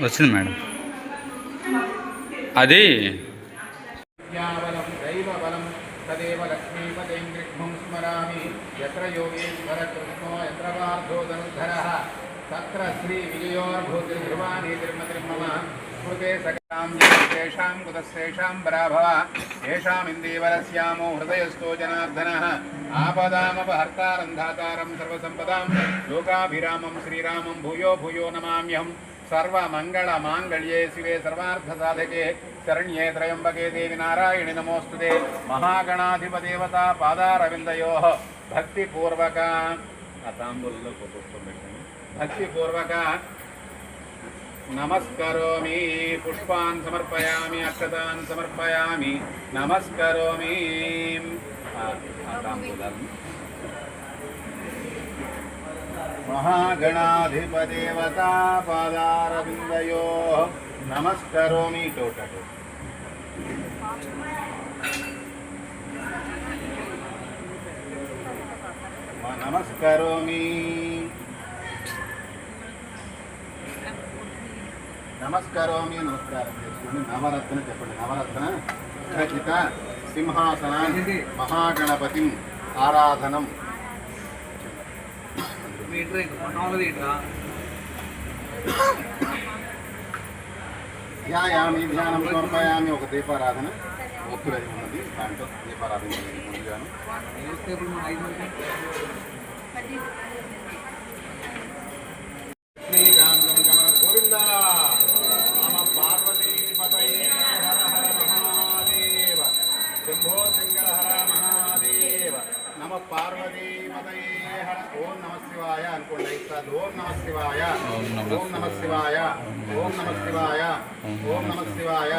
వచ్చింది మేడం. అది तदेव लक्ष्मीपतिं गृह्णं स्मरामि यत्र योगेश्वर कृष्णो यत्र वार्धोधनुद्धरः तत्र श्रीविजयोर्भूतिर्ध्रुवानीतिर्मतिर्मम स्मृते सकलां येषां कुतस्तेषां पराभव येषामिन्दीवरस्यामो हृदयस्थो जनार्दनः आपदामपहर्तारं धातारं सर्वसम्पदां लोकाभिरामं श्रीरामं भूयो भूयो नमाम्यहम् सर्वमंगलमांगल्ये शिवे सर्वार्थसाधके शरण्ये त्र्यंबके देवी नारायणि नमोस्तुते महागणाधिपदेवता पादारविंदयोः भक्तिपूर्वक भक्तिपूर्वक नमस्करोमि पुष्पान् समर्पयामि अक्षतान् समर्पयामि नमस्करोमि महागणाधिपदेवता पादारविंदयोः नमस्करोमि टोटल नमस्करोमि नमस्करोमि नमस्कार नवरत्न चपंడి नवरत्न खचित सिंहासनान् महागणपतिं आराधनं ध्यायामि ध्यानं समर्पयामि ఒక దీపారాధన ఒత్తులది ఉన్నది దాంట్లో దీపారాధన ముందుగాను శ్రీకాంతం కమల గోవింద నమ పార్వతీ పతయే హర హర మహాదేవ శంభో శంకర హర మహాదేవ నమ పార్వతీ పతయే హర ఓం నమ శివాయ అనుకోండి ఐదు ఓం నమ శివాయ ఓం నమ శివాయ ఓం నమ శివాయ ఓం నమ శివాయ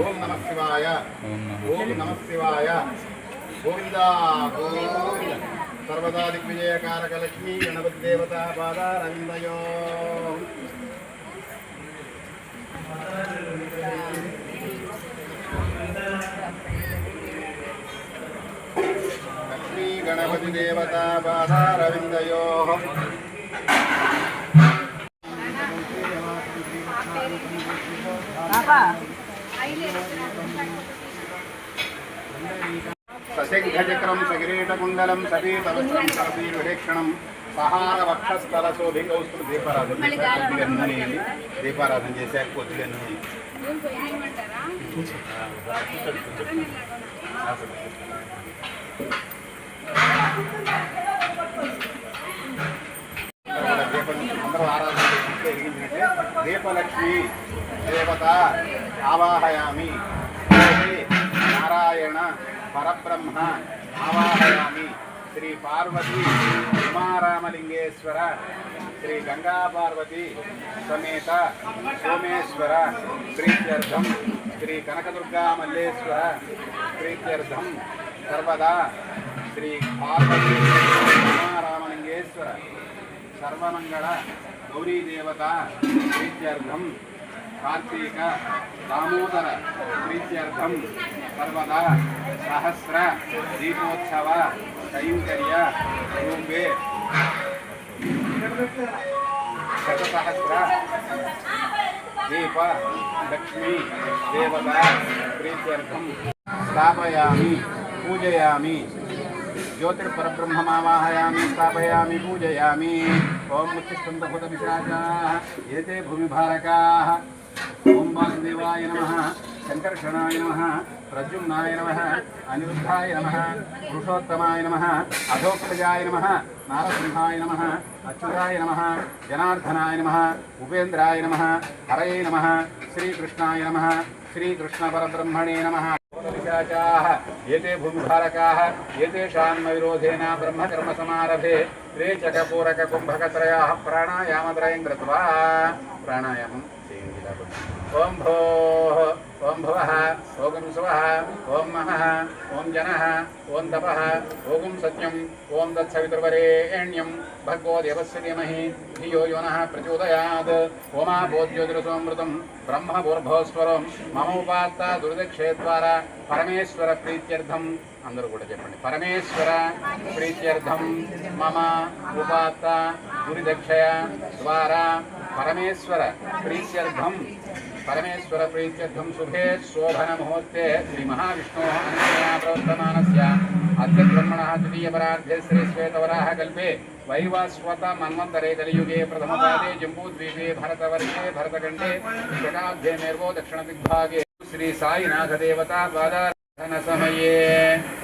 ఓం నమ శివాయ ఓం నమ శివాయ గోవింద గోవింద सर्वदा दिग्विजयकारक लक्ष्मी गणपति देवता पादारविंदयो लक्ष्मी गणपति देवता पादारविंदयो सशंखचक्रं सकिरीटकुण्डलं सपीतवस्त्रं सरसीविरेक्षणं सहारवक्षस्थलशोभिकौस्तु दीपाराधन दीपाराधन చేశాక కొద్దిగా నూనె అందరూ ఆరాధన చేస్తే ఎరిగించినట్టే దీపలక్ష్మి దేవత ఆవాహయామి नारायण परब्रह्म आवाहयामि श्री पार्वती उमारामलिंगेश्वर श्री गंगा पार्वती समेत सोमेश्वर प्रीत्यर्थम श्री कनकदुर्गा मल्लेश्वर प्रीत्यर्थम सर्वदा श्री पार्वती उमारामलिंगेश्वर सर्वमंगल गौरी देवता प्रीत्यर्थम कार्तिक दामोदर प्रीत्यर्थम सर्वदा सहस्र दीपोत्सव कैंकर्य रूपे शतसहस्र दीप लक्ष्मी देवता प्रीत्यर्थम स्थापयामि पूजयामि ज्योतिर्परब्रह्ममावाहयामि स्थापयामि पूजयामि ओम मुच्चिष्टन्दभूतपिशाचाः एते भूमिभारकाः ओम वासुदेवाय नमः शंकर्षणाय नमः प्रद्युम्नाय नमः अनिरुद्धाय नमः पुरुषोत्तमाय नमः अधोक्षजाय नमः नारसिंहाय नमः अच्युताय नमः जनार्दनाय नमः उपेन्द्राय नमः हरये नमः श्रीकृष्णाय नमः श्रीकृष्णपरब्रह्मणे नमः एते भूमिभारकाः एतेषान्मविरोधेन ब्रह्मकर्मसमारभे त्रेचकपूरककुम्भकत्रयाः प्राणायामत्रयं कृत्वा प्राणायामं ओम भोः ओम भवः ओम सुवः ओम महः ओम जनः ओम तपः ओम सत्यम् ओम तत्सवितुर्वरेण्यं भर्गो देवस्य धीमहि धियो यो नः प्रचोदयात् ओमापोज्योतिरसोऽमृतं ब्रह्मभूर्भुवस्वरं मम उपात्ता दुर्दक्षेद्वारा परमेश्वर प्रीत्यर्थं అందరూ కూడా చెప్పండి. పరమేశ్వర ప్రీత్యర్థం మమ ఉపాత్త గురిదక్షయ ద్వారా పరమేశ్వర ప్రీత్యర్థం శుభే శోభన ముహూర్తే శ్రీ మహావిష్ణో అనన్యా ప్రవర్తమానస్య అద్య బ్రహ్మణः ద్వితీయపరార్ధే శ్రీ శ్వేతవరాహ కల్పే వైవస్వత మన్వంతరే కలియుగే ప్రథమపాదే జంబూద్వీపే భరతవర్షే భరతఖండే శతాబ్దే మేర్వో దక్షిణ దిగ్భాగే శ్రీ సాయినాథ దేవతా ద్వాదన సమయే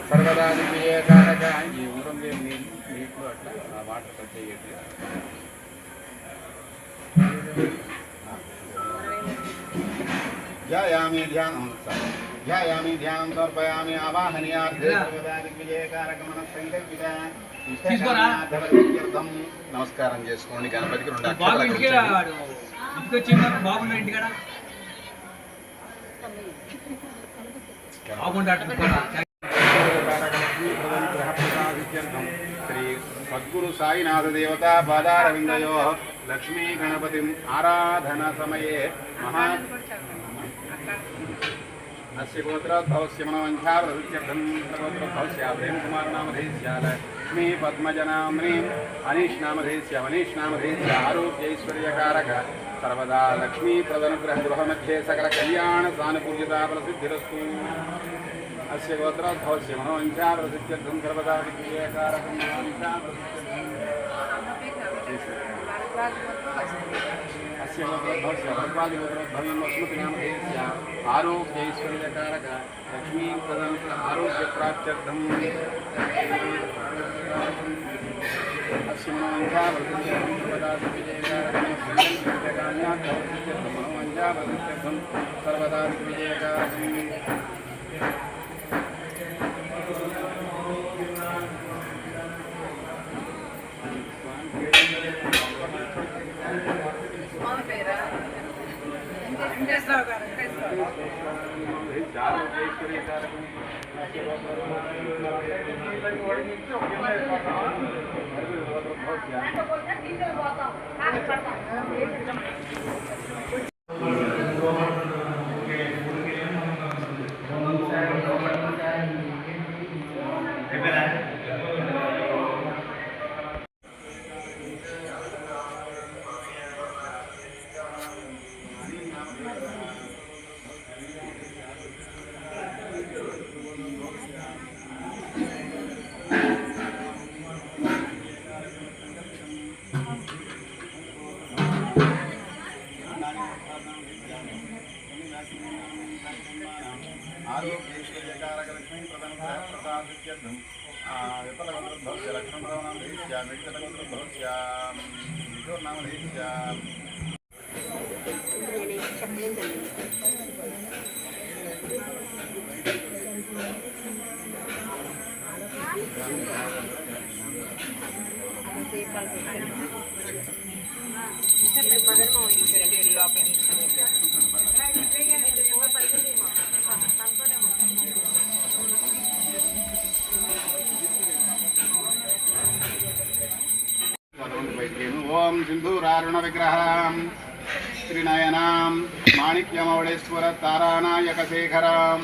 సర్వదా దివ్యే కారక ఈ ఊరం నీకు అట్లా ఆ వాటర్ కట్ చేయండి. ధ్యాయామి ధ్యానం సమర్పయామి ఆవాహనీయార్థం నమస్కారం చేసుకోండి. గణపతికి 2 శ్రీ సద్గురు సాయినాథ దేవతా పాదారవిందయో లక్ష్మీ గణపతి ఆరాధన సమయే మహా अस्य गोत्रोद्भवस्य मनोवञ्चावृत्यर्थं सर्वोत्रोद्भवस्य प्रेमकुमारनामधेयस्य लक्ष्मी पद्मजनाम्नीम् अनीशनामधेयस्य वनीशनामधेयस्य आरोग्यैश्वर्यकारक सर्वदा लक्ष्मीप्रदनुग्रहगृहमध्ये सकलकल्याणसानुकूल्यता प्रसिद्धिरस्तु. अस्य गोत्रोद्भवस्य मनोवञ्चावृत्यर्थं सर्वदा विजयकारकं अस्य गोत्रोद्भवस्य भगवादिगोत्रोद्भवीं वसुमतीनामधेयस्य आरोग्यैश्वर्यकारक लक्ष्मी प्रदनुग्रह आरोग्यप्राप्त्यर्थम् अस्य मनोवञ्चावृत्यर्थं सर्वदा विजयकारकं मनोवञ्चावृत्यर्थं सर्वदा विजयकारकम्. आरोग्यैश्वर्यकारक लक्ष्मी प्रदानप्रसादित्यर्थं विफलगोत्रोद्भवस्य लक्ष्मणनामधेयस्य वेङ्कटगोत्रोद्भवस्य विष्णुर्नामधेयस्य ओम सिंधूरारुण विग्रहां त्रिनयनां माणिक्यमौळेश्वर तारानायकशेखरां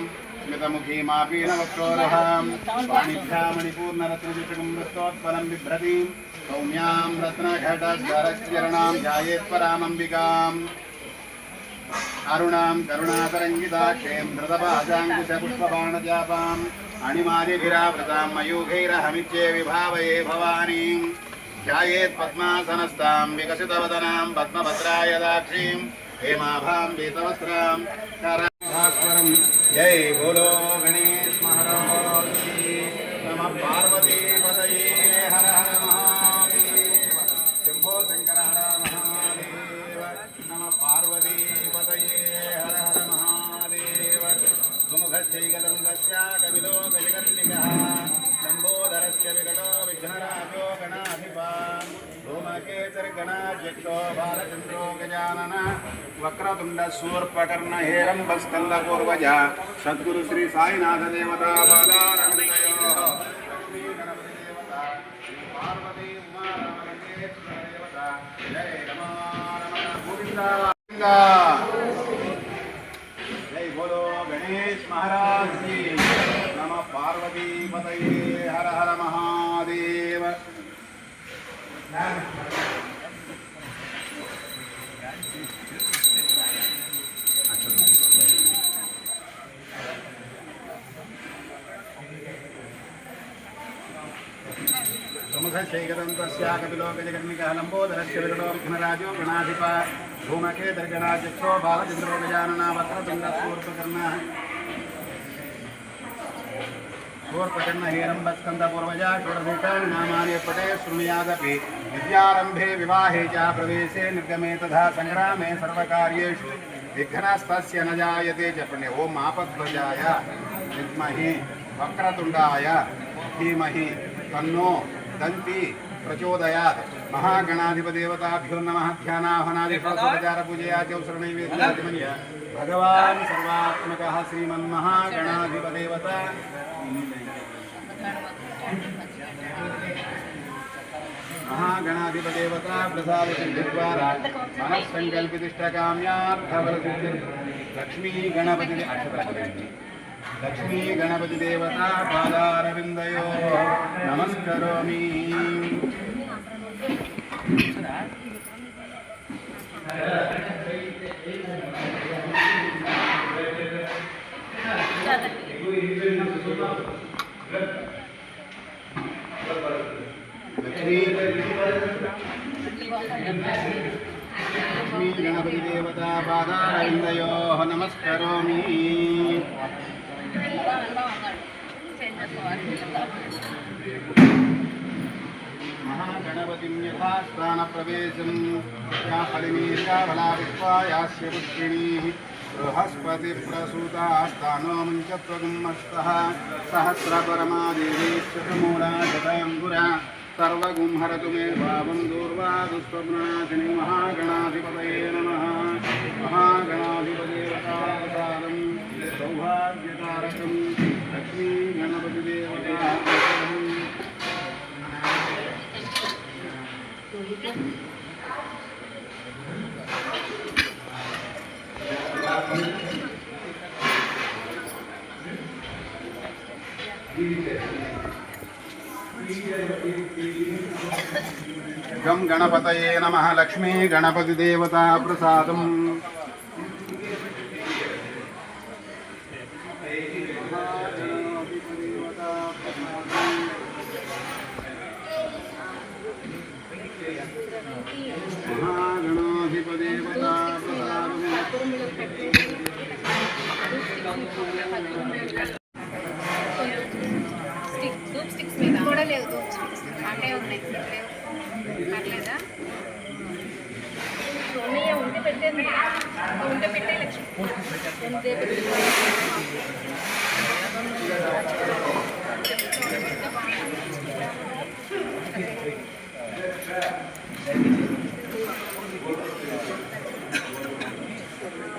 स्मितमुखीमापीनवक्षोरहां वाणिज्यामणिपूर्णरत्नविषकुम्भस्तोत्पलं बिभ्रतीं सौम्यां रत्नघटस्वरश्चरणां ध्यायेत्परामम्बिकाम् अरुणां करुणातरङ्गिताक्षीं धृतपाशाङ्कुशपुष्पबाणजापाम् अणिमादिभिरावृतां मयूखैरहमित्ये विभावये भवानीं ध्यायेत् पद्मासनस्तां विकसितवदनां पद्मभद्राय दाक्षीं हेमाभां पीतवस्त्रां कराभास्वरं जय बोलो गणेश महाराज की नमः पार्वती पतये हर हर महादेव शंभो शंकर हर महादेव नमः पार्वती पतये हर हर महादेव सुमुखश्चैकदन्तस्य कपिलो गजकर्णिकः लम्बोदरस्य विकटो विघ्नराजो गणाधिपान् धूमकेतुर्गणाध्यक्षो बालचन्द्रो गजानन वक्रतुण्डशूर्पकर्ण हेरम्बस्कन्दपूर्वज सद्गुरु श्री साईनाथ देवता बालारविन्दयोः लक्ष्मी गणपति देवता पार्वती उमा रामलिंगेश्वर देवता जय रमा रमण गोविंदा जय बोलो गणेश महाराज की नमः पार्वती पतये हर हर महादेव। कपिलो गजकर्णिकः लम्बोदरस्य विकटो विघ्नराजो गणाधिपा भूमके दर्गणाध्यक्षो बालचन्द्रो गजानना वक्रतुण्डसूर्पकर्णः सूर्पकर्ण हेरम्बस्कन्दपूर्वजा षोडशेतानि नामानि पटे शृणुयादपि विद्यारम्भे विवाहे च प्रवेशे निर्गमे तथा सङ्ग्रामे सर्वकार्येषु विघ्नस्तस्य न जायते च पुण्य ओम आपद्ध्वजाय विद्महे वक्रतुण्डाय धीमहि तन्नो दन्ति प्रचोदयात्। महागणाधिपदेवताभ्यो नमः। ध्यानाहनादिफलोपचार पूजया च शरणैवेद्याचमन्य भगवान् सर्वात्मकः श्रीमन्महागणाधिपदेवता महागणाधिपदेवता प्रसादसिद्धिद्वारा मनःसङ्कल्पितिष्ठकाम्यार्थफलसिद्धि लक्ष्मी गणपति लक्ष्मी गणपति देवता पादारविन्दयो नमस्करोमि। लक्ष्मी गणपति देवता पादारविन्दयो नमस्करोमि। महागणपतिं यथा स्थानप्रवेशं या फलिनीशा बलाविश्वायास्य पुष्पिणीः बृहस्पतिप्रसूतास्तानो मुञ्चत्वगुम्मस्तः सहस्रपरमा देवी शतमूला शताङ्कुरा सर्वगुं हरतु मे भावं दूर्वा दुष्प्रणाशिनी। महागणाधिपतये नमः। महागणाधिपदेवतावतारं सौभाग्यकारकं लक्ष्मी गणपतिदेवता गं गणपतये नमः। लक्ष्मी गणपतिदेवता प्रसादम्। महागणाधिपदेवता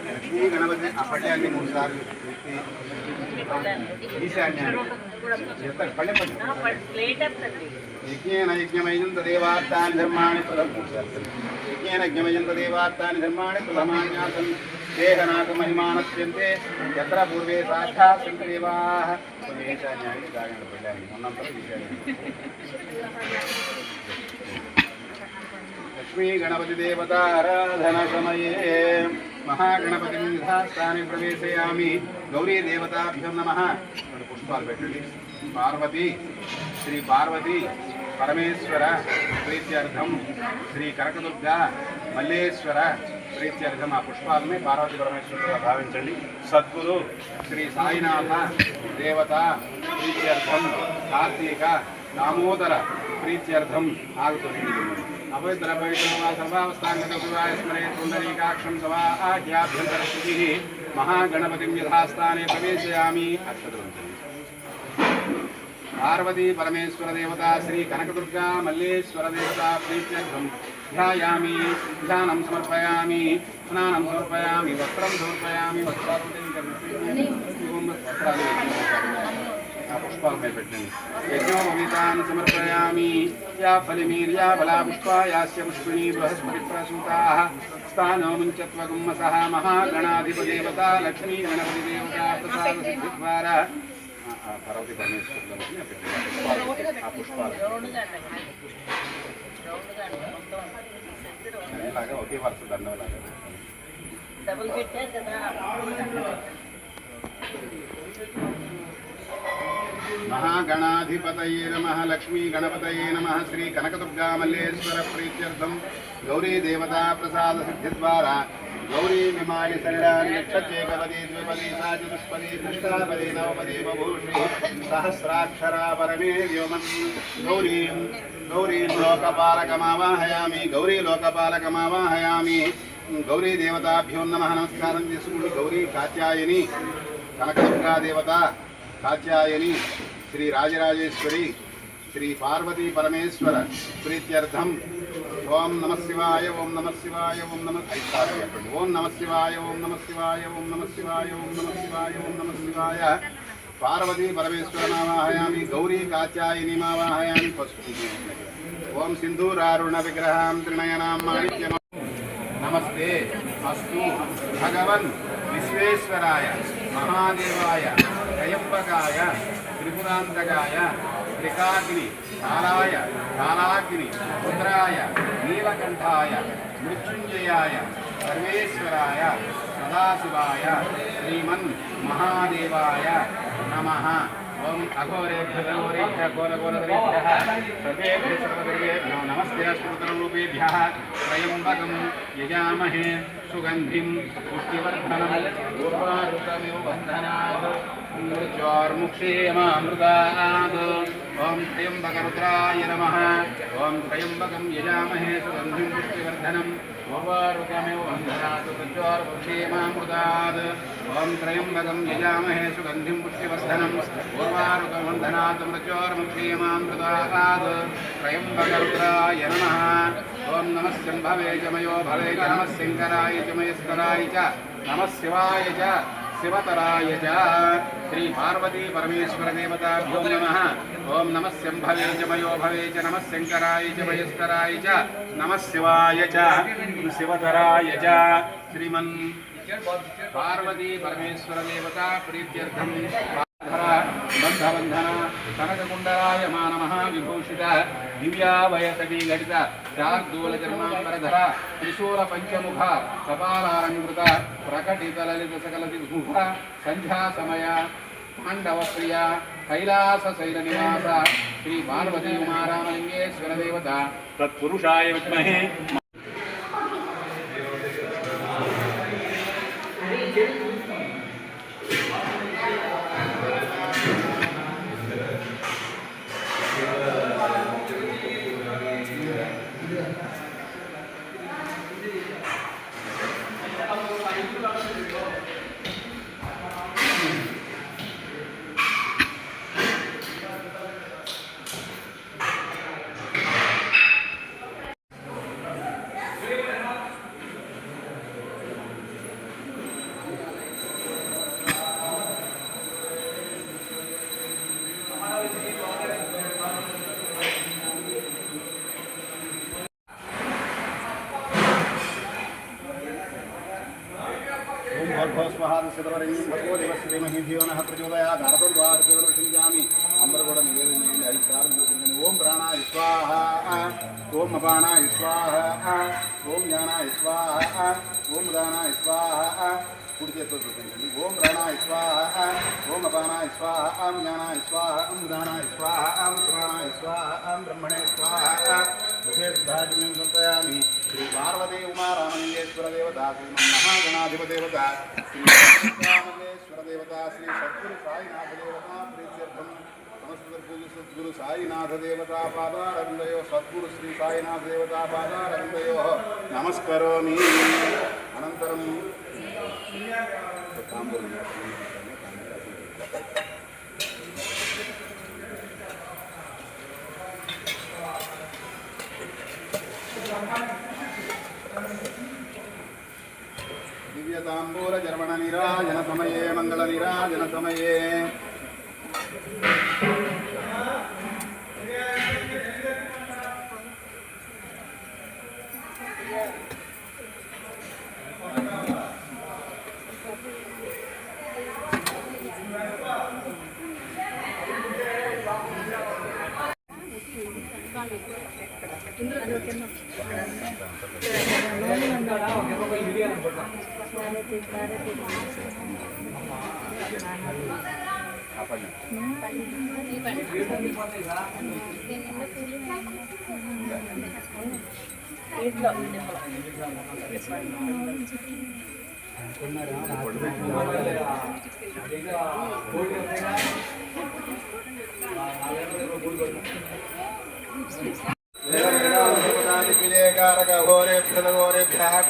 लक्ष्मी गणपति अपट्याన్ని 3 సార్లు ఈశాన్యాన్ని చెప్తారు పళ్ళె यज्ञेन यज्ञमयं तदेवात्तानि धर्माणि यज्ञेन यज्ञमयं तदेवात्तानि धर्माणि प्रथमान्यासन् देहनाथमहिमानस्यन्ते यत्र पूर्वे साक्षात् सन्ति देवाः। लक्ष्मी गणपति देवता आराधना समये महागणपतिं यथास्थाने प्रवेशयामि। गौरी देवताभ्यो नमः। पुष्पाలు పెట్టండి। पार्वती श्री पार्वती परमेश्वर प्रीत्यर्थम श्री कनकदुर्गा मल्लेश्वर प्रीत्यर्थम आ पुष्पालने पार्वती परमेश्वर भाविंचंడి। सद्गुरु श्री साईनाथ देवता प्रीत्यर्थम कार्तिक दामोदर प्रीत्यर्थम आगतुंడి। अपवित्र पवित्रवा सर्वावस्थांगतशिवाय स्मरेत् पुंडरीकाक्षं सवा आज्ञाभ्यन्तरस्थितिः। महागणपतिं यथास्थाने प्रवेशयामि। अक्षतवन्तु पार्वती परमेश्वर देवता श्री कनकदुर्गा मल्लेश्वर देवता प्रीत्यर्थं ध्यायामि। ध्यानं समर्पयामि। स्नानं समर्पयामि। वस्त्रं समर्पयामि। पुष्पाल में పెట్టండి। यज्ञोपवीतानि समर्पयामि। या फलिमीर्या बला पुष्पा यास्य पुष्पिणी बृहस्पतिप्रसूताः स्थानो मुञ्चत्वगुम्मसः। महागणाधिपदेवता लक्ष्मी गणपतिदेवता प्रसादसिद्धिद्वारा పార్వతీ పరమేశ్వరులకి ఆ పుష్పాలు ఇలాగా ఒకే వరుస దండలాగా महागणाधिपतये नमः लक्ष्मी गणपतये नमः श्री कनकदुर्गा मल्लेश्वर प्रीत्यर्थम गौरी देवता प्रसाद सिद्धिद्वारा गौरी विमानि शरणानि लक्षचेकपदी द्विपदी सा चतुष्पदी कृष्णापदी नवपदी बभूषि सहस्राक्षरा परमे व्योमन् गौरीं लोकपालकमावाहयामि गौरी लोकपालकमावाहयामि गौरी देवताभ्यो नमः नमस्कारं చేసుకుని गौरी कात्यायनी कनकदुर्गा देवता कात्यायनी श्री राजराजेश्वरी श्री पार्वती परमेश्वर प्रीत्यर्थम ओम नमः शिवाय ओम नमः शिवाय ओम नमः ओम नमः शिवाय ओम नमः शिवाय ओम नमः शिवाय ओम नमः शिवाय ओम नमः शिवाय पार्वती परमेश्वर नामाहयामि गौरी कात्यायनी मावाहयामि ओम सिंधूरारुण विग्रहां त्रिनयनां माणिक्यम नमस्ते अस्तु भगवन् विश्वेश्वराय महादेवाय त्रयंबकाय त्रिपुरांतकाय त्रिकाग्नि कालाय कालाग्नि रुद्राय नीलकंठाय मृत्युंजयाय सर्वेश्वराय सदाशिवाय श्रीमन् महादेवाय नमः ओम अघोरेभ्यः घोरघोरधरेभ्यः सर्वेभ्यः सर्वदेवेभ्यो नमस्ते अस्तुतरूपेभ्यः त्रयंबकं यजामहे सुगंधिं पुष्टिवर्धनम् उर्वारुकमिव बन्धनात् मृत्योर्मुक्षेमामृतात् ओम त्र्यंबकरुद्राय नमः ओम त्र्यंबकं यजामहे सुगंधिं पुष्टिवर्धनम् उर्वारुकमिव बन्धनात् मृत्योर्मुक्षेमामृतात् ओम त्र्यंबकं यजामहे सुगंधिं पुष्टिवर्धनम् उर्वारुकबन्धनात् मृत्योर्मुक्षेमामृतात् त्र्यंबकरुद्राय नमः ओम नमः शंभवे च मयो भवे च नमः शंकराय च मयस्कराय च नमः शिवाय च शिवतराय च श्री पार्वती परमेश्वर देवताभ्यो नमः ओम नमः शंभवे च मयो भवे च नमः शंकराय च मयस्कराय च नमः शिवाय च शिवतराय च श्रीमन् पार्वती परमेश्वर देवता प्रीत्यर्थम बंधबंधन कनककुंडलाय मानमः विभूषित दिव्यावयतटी घटित शार्दूलचर्मांबरधर त्रिशूल पंचमुख कपालालंकृत प्रकटित ललित सकल दिग्मुख संध्या समय पांडव प्रिय कैलास शैल निवास श्री पार्वती उमारामलिंगेश्वर देवता तत्पुरुषाय विद्महे भगवो देवस्य महीभ्यो नः प्रचोदयात् भारतद्वारकेवलक्षिञ्जामि అందరూ కూడా నివేదన చేయండి 5 సార్లు చూపించండి ఓం ప్రాణాయ స్వాహ ఓం అపానాయ స్వాహ ఓం జ్ఞానాయ స్వాహ ఓం దానాయ స్వాహ కుడి చేతితో చూపించండి ఓం ప్రాణాయ స్వాహ ఓం అపానాయ స్వాహ ఓం జ్ఞానాయ స్వాహ ఓం దానాయ స్వాహ ఓం ప్రాణాయ స్వాహ ఓం బ్రహ్మణే స్వాహ ముఖేర్ధాజనం సమర్పయామి శ్రీ పార్వతీ ఉమారామలింగేశ్వర దేవత శ్రీ మహాగణాధిప దేవత శ్రీ రామలింగేశ్వర దేవత శ్రీ సద్గురు సాయినాథ దేవత ప్రీత్యర్థం समस्त सद्गुरु साईनाथ देवता पादारविंदयो सद्गुरु श्री साईनाथ देवता पादारविंदयो नमस्करोमि अनन्तरं दिव्यतांबूल जर्वण निराजन समये मंगल निराजन समये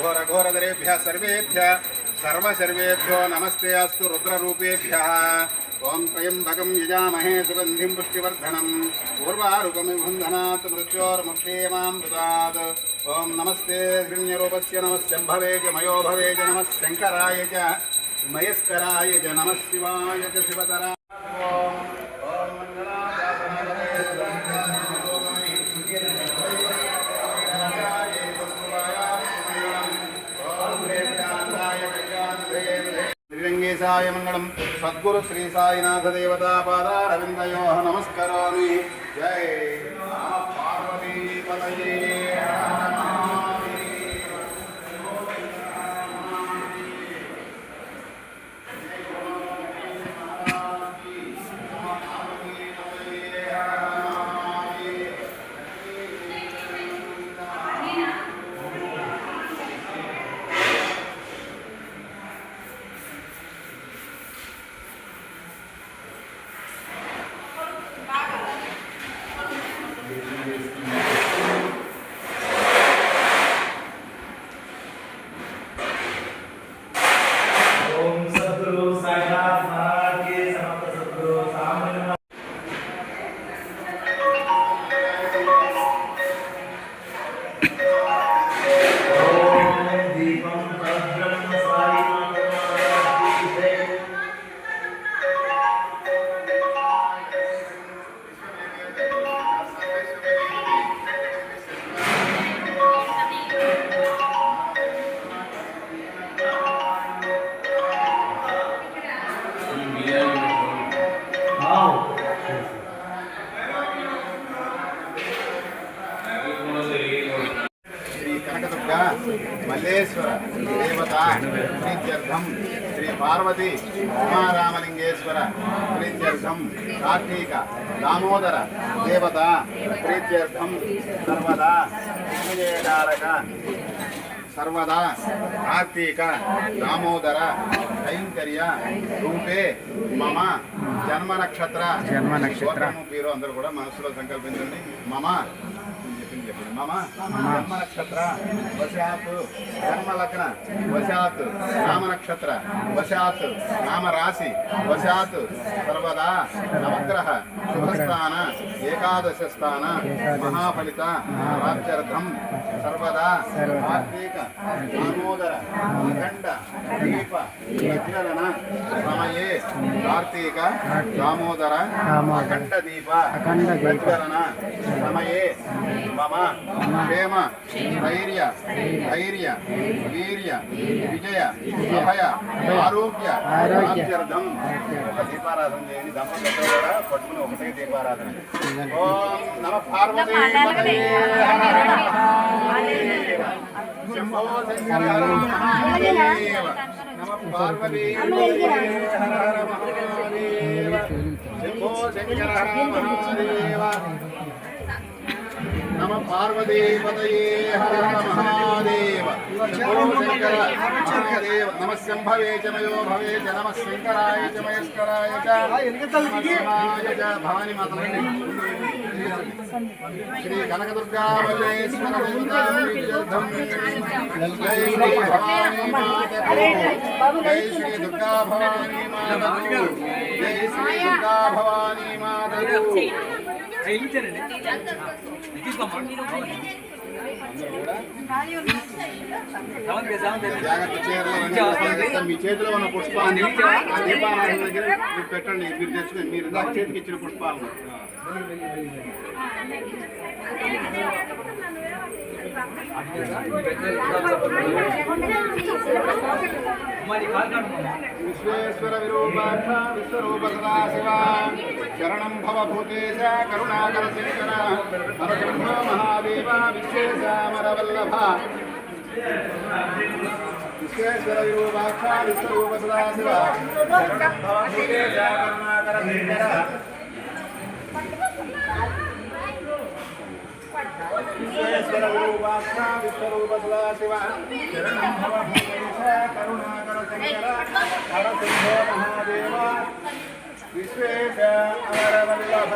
घोरघोरदरेभ्यः सर्वेभ्यः सर्वसर्वेभ्यो नमस्ते अस्तु रुद्ररूपेभ्यः। ओं त्र्यम्बकं यजामहे सुगन्धिं पुष्टिवर्धनम् उर्वारुकमिव बन्धनात् मृत्योर्मुक्षेमामृतात्। ओं नमस्ते हिरण्यरूपस्य नमः शम्भवे च मयो भवे च नमः शङ्कराय च मयस्कराय च नमः शिवाय च शिवतराय। श्रीरंगेशाय मंगलम सद्गुरु श्री साईनाथ देवता पादारविंदयोः नमस्करोमि। जय पार्वती पतये मल्लेश्वर देवता प्रीत्यर्थम श्री पार्वती उमारामलिंगेश्वर प्रीत्यर्थम कार्तिक दामोदर देवता प्रीत्यर्थम सर्वदा विजयकारक सर्वदा कार्तिक दामोदर कैंकर्य रूपे मम जन्म नक्षत्र మీరు అందరూ కూడా మనసులో సంకల్పించండి మమ मम जन्म नक्षत्र वशात् जन्म लग्न वशात् नाम नक्षत्र वशात् नाम राशि वशात् सर्वदा नवग्रह शुभस्थान एकादश स्थान महाफलित प्राप्त्यर्थम सर्वदा कार्तिक दामोदर अखंड दीप प्रज्वलन समये कार्तिक दामोदर अखंड दीप प्रज्वलन समये मम क्षेम धैर्य धैर्य वीर्य विजय अभय आरोग्य प्राप्त्यर्थम दीपाराधन చేయండి దంపతులు కూడా పట్టుకుని ఒకటే దీపారాధన। ఓం నమః పార్వతీ పతయే శంభో శంకర మహాదేవ నమః పార్వతీ పతయే హర హర మహాదేవ శంభో శంకర మహాదేవ नमः पार्वती पतये हर हर महादेव शंभो शंकर महादेव नमः शंभवे च मयो भवे च नमः शंकराय च महेश्वराय च नमः शिवाय च भवानी माता श्री कनकदुर्गा मल्लेश्वर देवता प्रीत्यर्थम जय श्री भवानी माता जय श्री दुर्गा भवानी माता जय श्री दुर्गा भवानी माता మీ చేతిలో ఉన్న పుష్పాన్ని దీపారాధన దగ్గర మీరు పెట్టండి। మీరు తెచ్చుకొని మీరు ఇందాక చేతికి ఇచ్చిన పుష్పాలను విశ్వేశ్వర విరూపాక్ష విశ్వరూప సదాశివ శరణం భవభూతేశ కరుణాకర శంకర నరసింహ మహాదేవ విశ్వేశామరవల్లభ విశ్వేశ్వర విరూపాక్ష విశ్వరూప సదాశివ శరణం భవభూతేశ కరుణాకర శంకర విశ్వేశ్వర విరూపాక్ష విశ్వరూప సదాశివ శరణం భవభూతేశ కరుణాకర శంకర నరసింహ మహాదేవ విశ్వేశ అమరవల్లభ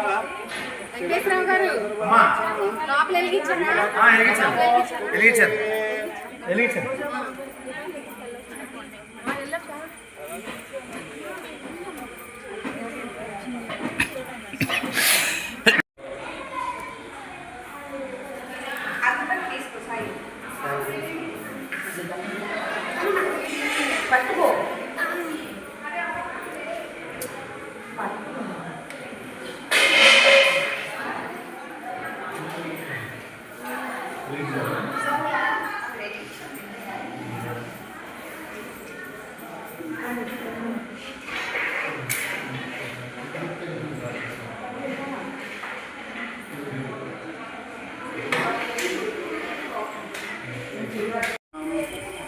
వెంకటేశ్వరరావు గారు లోపల వెలిగించాను. పట్టుకో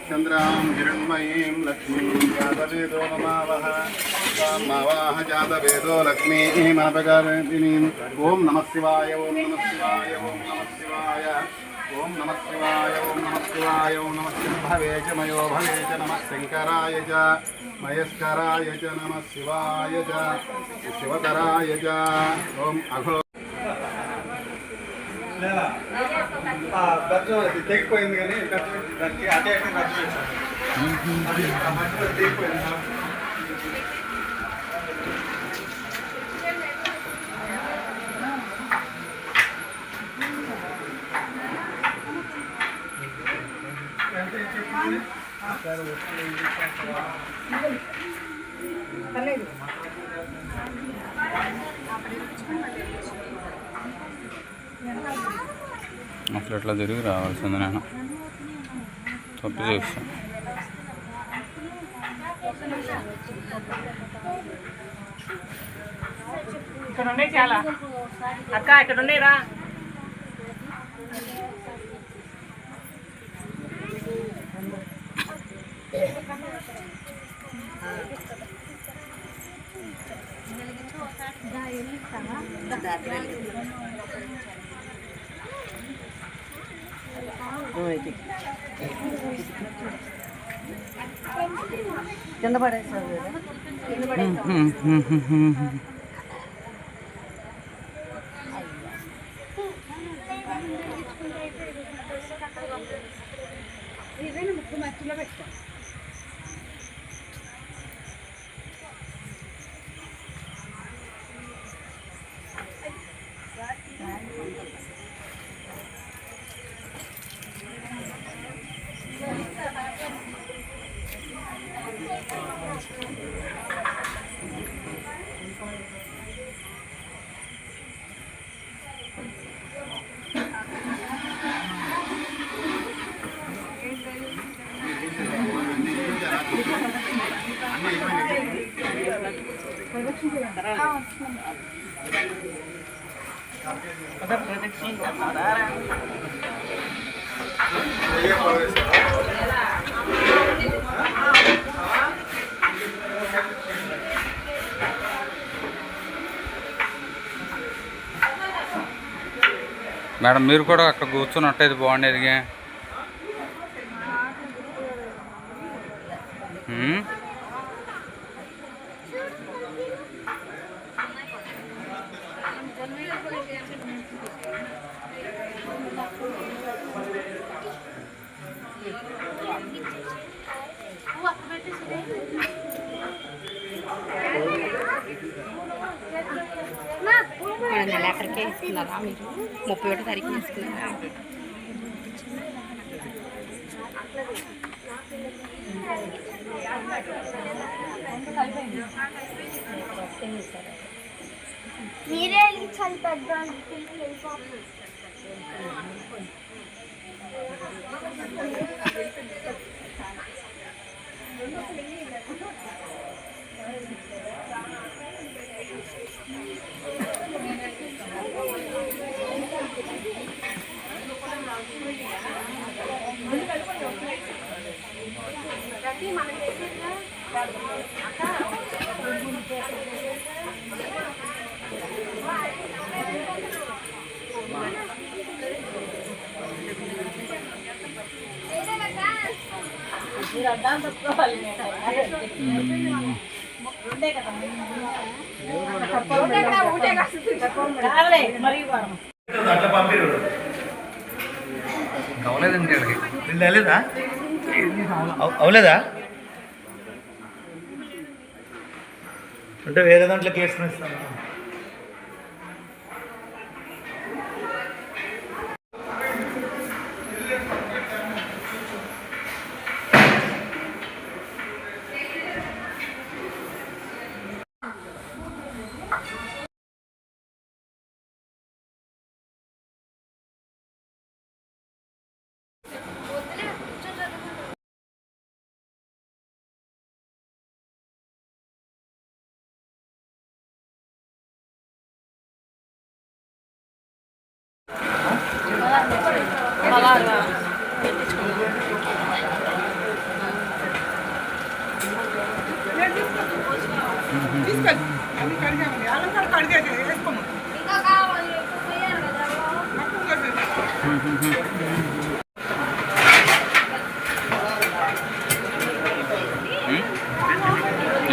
चंद्रां हिरण्मयीं लक्ष्मीं जातवेदो ममावह मावाह जातवेदो लक्ष्मीमनपकारिणीम् ॐ नमः शिवाय ॐ नमः शिवाय ॐ नमः शिवाय ॐ नमः शिवाय ॐ नमः शिवाय ॐ नमः शम्भवे च मयो भवे च नमः शङ्कराय च मयस्कराय च नमः शिवाय च शिवकराय च ॐ अघो తెగిపోయింది కానీ దానికి అటే తెగిపోయింది. అసలు ఎట్లా తిరిగి రావాల్సింది నేను తప్పు చేస్తాను. ఇక్కడ ఉండే చాలా అక్క ఇక్కడ ఉండేరా కింద పడేసారు ముక్కు మట్టిలో పెట్టా మేడం మీరు కూడా అక్కడ కూర్చున్నట్టయితే బాగుండేదిగా. నెలాఖరికే ఇస్తున్నారా మీరు? 31 తారీఖున ఇస్తున్నారా? మీరే చాలా పెద్ద అట్లా పంపిరు అవలేదండి వీళ్ళకి. వీళ్ళు వెళ్ళేదా అవలేదా అంటే వేరే దాంట్లో కేసు ఇస్తాను. ఇంకా కావాలి పోయారు కదా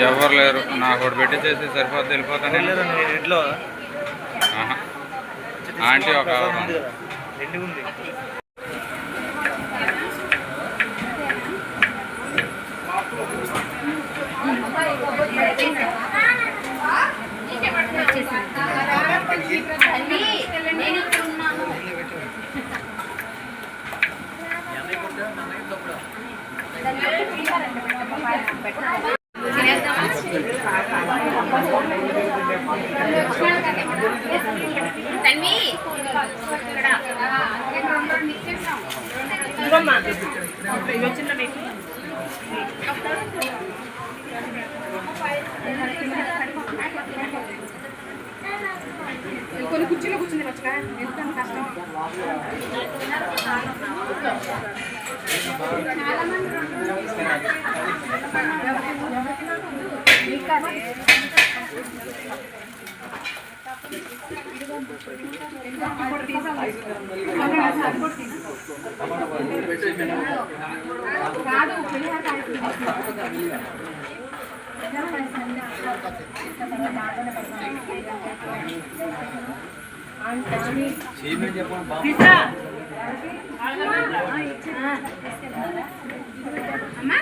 ఎవరు లేరు, నాకు ఒకటి పెట్టి చేసి సరిపోద్ది, వెళ్ళిపోతాను. ఇంట్లో ఆహా. ఆంటీ ఒక ఎండి ఉంది. నేను ఇక్కడ ఉన్నాను. తన్వి కొన్ని కుర్చీలో కూర్చుంది వచ్చగా ఎంత కష్టం. అమ్మా